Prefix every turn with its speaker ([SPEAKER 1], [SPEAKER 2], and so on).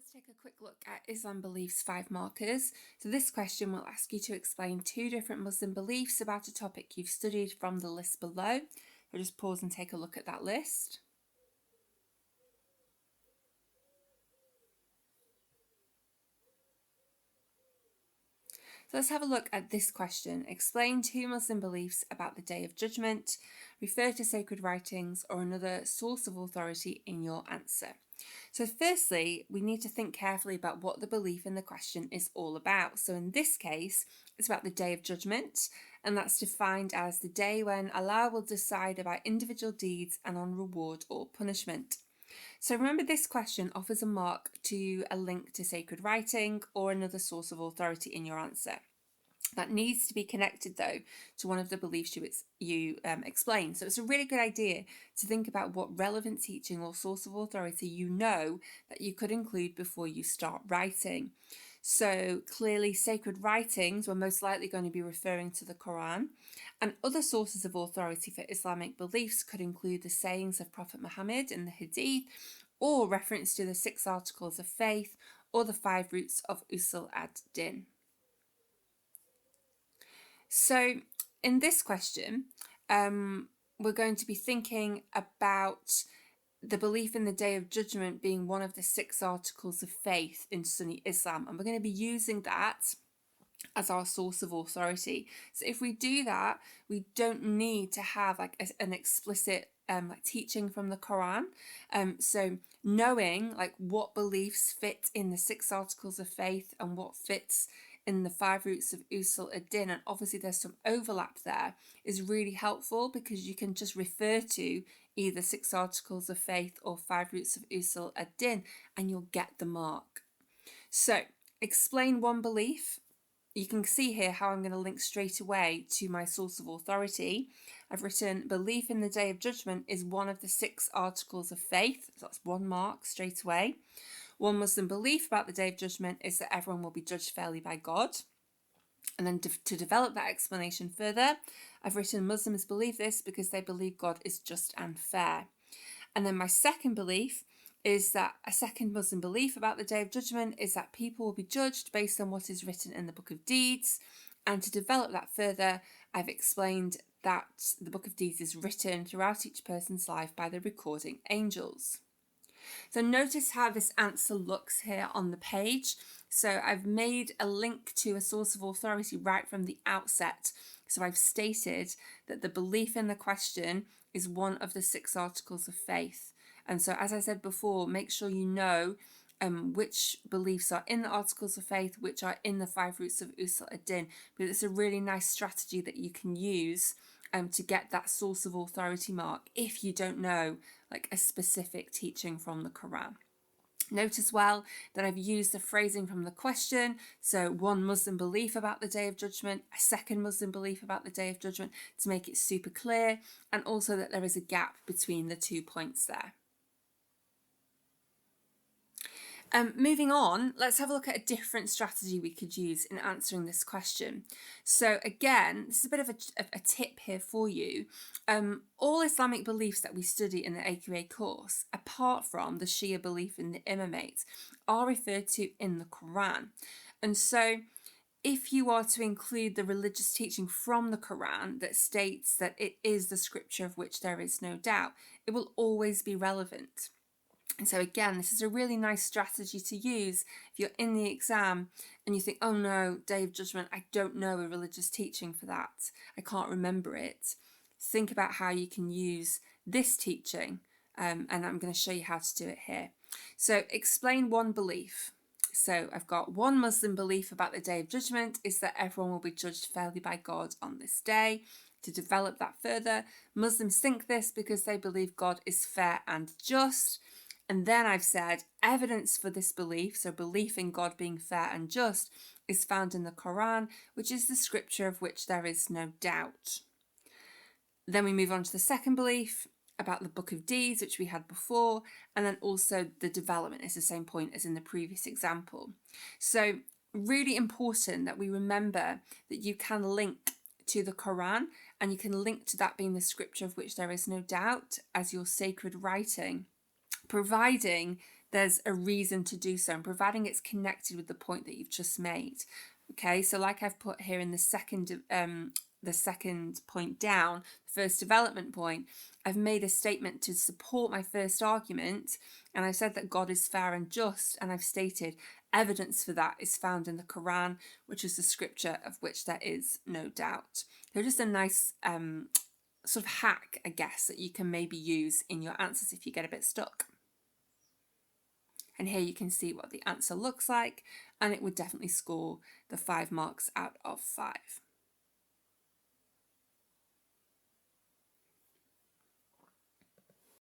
[SPEAKER 1] let's take a quick look at Islam Beliefs 5 markers. So this question will ask you to explain 2 different Muslim beliefs about a topic you've studied from the list below. So just pause and take a look at that list. So let's have a look at this question. Explain 2 Muslim beliefs about the Day of Judgment. Refer to sacred writings or another source of authority in your answer. So firstly, we need to think carefully about what the belief in the question is all about. So in this case, it's about the Day of Judgment, and that's defined as the day when Allah will decide about individual deeds and on reward or punishment. So remember, this question offers a mark to a link to sacred writing or another source of authority in your answer. That needs to be connected, though, to one of the beliefs you explain. So it's a really good idea to think about what relevant teaching or source of authority you know that you could include before you start writing. So clearly, sacred writings were most likely going to be referring to the Quran, and other sources of authority for Islamic beliefs could include the sayings of Prophet Muhammad in the Hadith, or reference to the 6 articles of faith, or the 5 roots of Usul ad-Din. So in this question, we're going to be thinking about the belief in the Day of Judgment being one of the 6 articles of faith in Sunni Islam, and we're going to be using that as our source of authority. So if we do that, we don't need to have an explicit teaching from the Quran. So knowing what beliefs fit in the 6 articles of faith and what fits in the 5 roots of Usul ad-Din, and obviously there's some overlap there, is really helpful because you can just refer to either 6 articles of faith or 5 roots of Usul ad-Din and you'll get the mark. So explain one belief. You can see here how I'm going to link straight away to my source of authority. I've written belief in the Day of Judgment is one of the 6 articles of faith. So that's 1 mark straight away. One Muslim belief about the Day of Judgment is that everyone will be judged fairly by God. And then to develop that explanation further, I've written Muslims believe this because they believe God is just and fair. And then my second belief is that a second Muslim belief about the Day of Judgment is that people will be judged based on what is written in the Book of Deeds. And to develop that further, I've explained that the Book of Deeds is written throughout each person's life by the recording angels. So notice how this answer looks here on the page. So I've made a link to a source of authority right from the outset. So I've stated that the belief in the question is one of the 6 articles of faith. And so, as I said before, make sure you know which beliefs are in the articles of faith, which are in the 5 roots of Usul ad-Din, because it's a really nice strategy that you can use to get that source of authority mark if you don't know a specific teaching from the Quran. Note as well that I've used the phrasing from the question, so one Muslim belief about the Day of Judgment, a second Muslim belief about the Day of Judgment, to make it super clear, and also that there is a gap between the 2 points there. Moving on, let's have a look at a different strategy we could use in answering this question. So again, this is a bit of a tip here for you. All Islamic beliefs that we study in the AQA course, apart from the Shia belief in the Imamate, are referred to in the Quran. And so if you are to include the religious teaching from the Quran that states that it is the scripture of which there is no doubt, it will always be relevant. And so again, this is a really nice strategy to use if you're in the exam and you think, oh no, Day of Judgment, I don't know a religious teaching for that. I can't remember it. Think about how you can use this teaching, and I'm going to show you how to do it here. So explain one belief. So I've got one Muslim belief about the Day of Judgment is that everyone will be judged fairly by God on this day. To develop that further, Muslims think this because they believe God is fair and just. And then I've said evidence for this belief, so belief in God being fair and just, is found in the Quran, which is the scripture of which there is no doubt. Then we move on to the second belief about the Book of Deeds, which we had before, and then also the development is the same point as in the previous example. So really important that we remember that you can link to the Quran, and you can link to that being the scripture of which there is no doubt as your sacred writing, providing there's a reason to do so, and providing it's connected with the point that you've just made. Okay, so like I've put here in the second point down, the first development point, I've made a statement to support my first argument, and I've said that God is fair and just, and I've stated evidence for that is found in the Quran, which is the scripture of which there is no doubt. They're just a nice sort of hack, I guess, that you can maybe use in your answers if you get a bit stuck. And here you can see what the answer looks like, and it would definitely score the 5 marks out of 5.